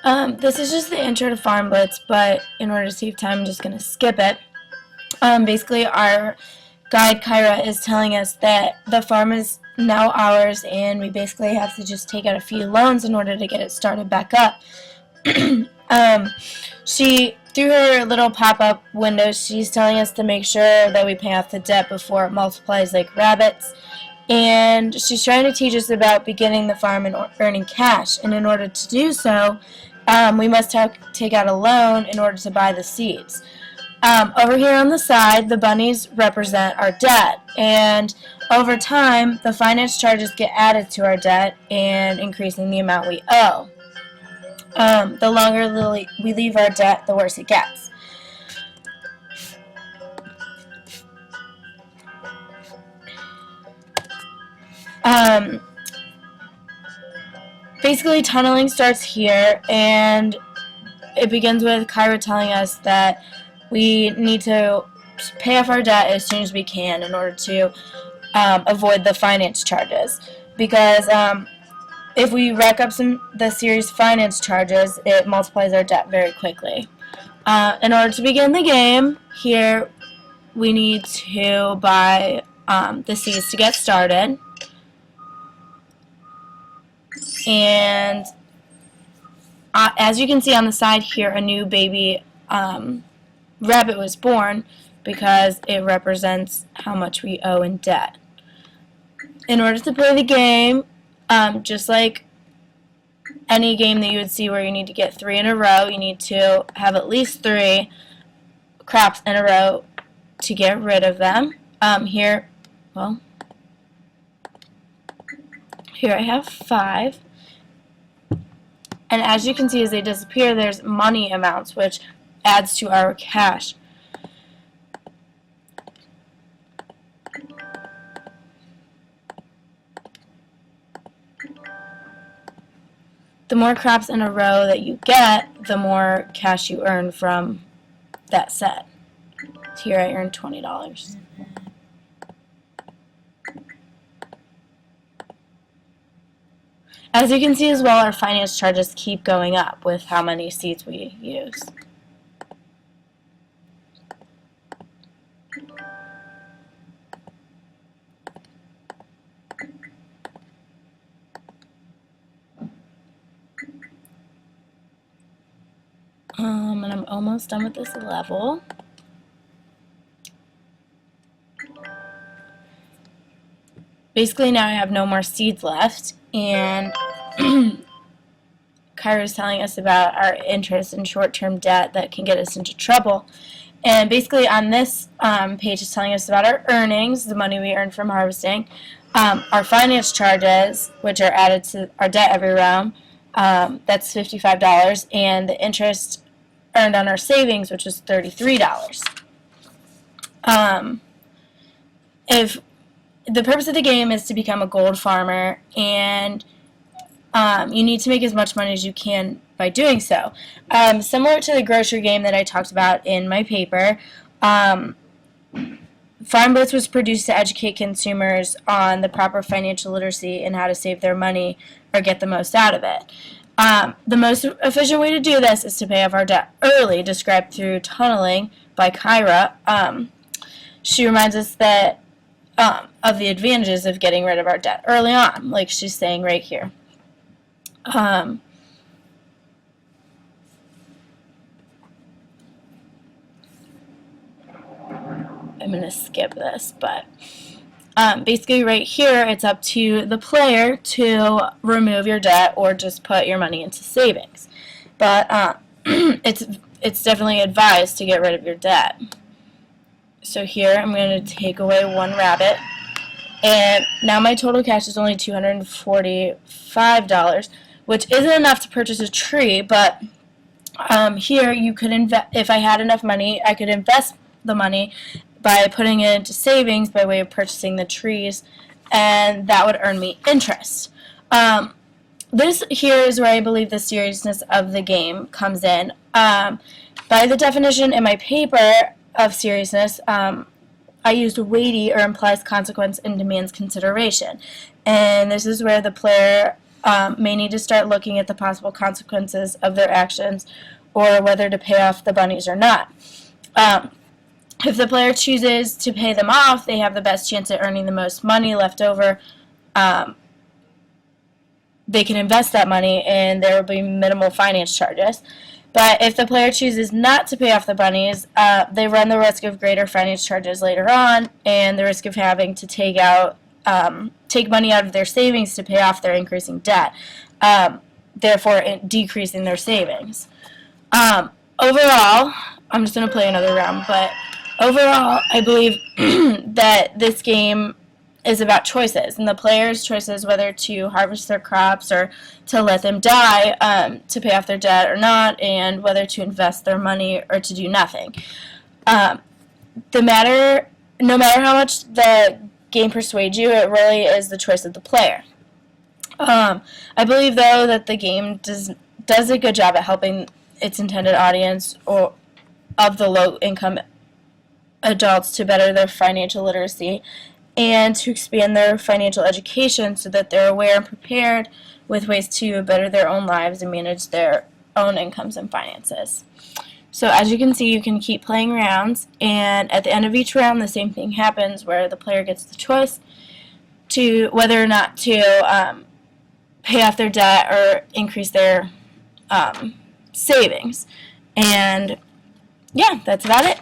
This is just the intro to Farm Blitz, but in order to save time, I'm just going to skip it. Basically, our guide Kyra is telling us that the farm is now ours, and we basically have to just take out a few loans in order to get it started back up. She, through her little pop-up window, she's telling us to make sure that we pay off the debt before it multiplies like rabbits. And she's trying to teach us about beginning the farm and earning cash. And in order to do so, we must take out a loan in order to buy the seeds. Over here on the side, the bunnies represent our debt. And over time, the finance charges get added to our debt and increasing the amount we owe. The longer we leave our debt, the worse it gets. Basically, tunneling starts here, and it begins with Kyra telling us that we need to pay off our debt as soon as we can in order to avoid the finance charges. Because if we rack up the series finance charges, it multiplies our debt very quickly. In order to begin the game, here we need to buy the seeds to get started. And as you can see on the side here, a new baby rabbit was born because it represents how much we owe in debt. In order to play the game, just like any game that you would see where you need to get 3 in a row, you need to have at least 3 crops in a row to get rid of them. Here I have 5. And as you can see, as they disappear, there's money amounts, which adds to our cash. The more crops in a row that you get, the more cash you earn from that set. Here I earned $20. As you can see as well, our finance charges keep going up with how many seeds we use. And I'm almost done with this level. Basically now I have no more seeds left, and Kyra is telling us about our interest in short-term debt that can get us into trouble. And basically on this page is telling us about our earnings, the money we earn from harvesting, our finance charges, which are added to our debt every round, that's $55, and the interest earned on our savings, which is $33. If the purpose of the game is to become a gold farmer, and you need to make as much money as you can by doing so. Similar to the grocery game that I talked about in my paper, Farm Blitz was produced to educate consumers on the proper financial literacy and how to save their money or get the most out of it. The most efficient way to do this is to pay off our debt early, described through tunneling by Kyra. She reminds us that of the advantages of getting rid of our debt early on, like she's saying right here. I'm going to skip this, but basically right here it's up to the player to remove your debt or just put your money into savings. But it's definitely advised to get rid of your debt. So here I'm going to take away 1 rabbit, and now my total cash is only $245, which isn't enough to purchase a tree, but here you could if I had enough money, I could invest the money by putting it into savings by way of purchasing the trees, and that would earn me interest. This here is where I believe the seriousness of the game comes in. By the definition in my paper of seriousness, I used weighty or implies consequence and demands consideration. And this is where the player may need to start looking at the possible consequences of their actions or whether to pay off the bunnies or not. If the player chooses to pay them off, they have the best chance at earning the most money left over. They can invest that money and there will be minimal finance charges. But if the player chooses not to pay off the bunnies, they run the risk of greater finance charges later on and the risk of having to take money out of their savings to pay off their increasing debt, therefore decreasing their savings. Overall, I'm just going to play another round, but overall, I believe that this game is about choices, and the player's choices whether to harvest their crops or to let them die to pay off their debt or not, and whether to invest their money or to do nothing. No matter how much the game persuades you, it really is the choice of the player. I believe, though, that the game does a good job at helping its intended audience or of the low-income adults to better their financial literacy and to expand their financial education so that they're aware and prepared with ways to better their own lives and manage their own incomes and finances. So as you can see, you can keep playing rounds, and at the end of each round the same thing happens where the player gets the choice to whether or not to pay off their debt or increase their savings. And yeah, that's about it.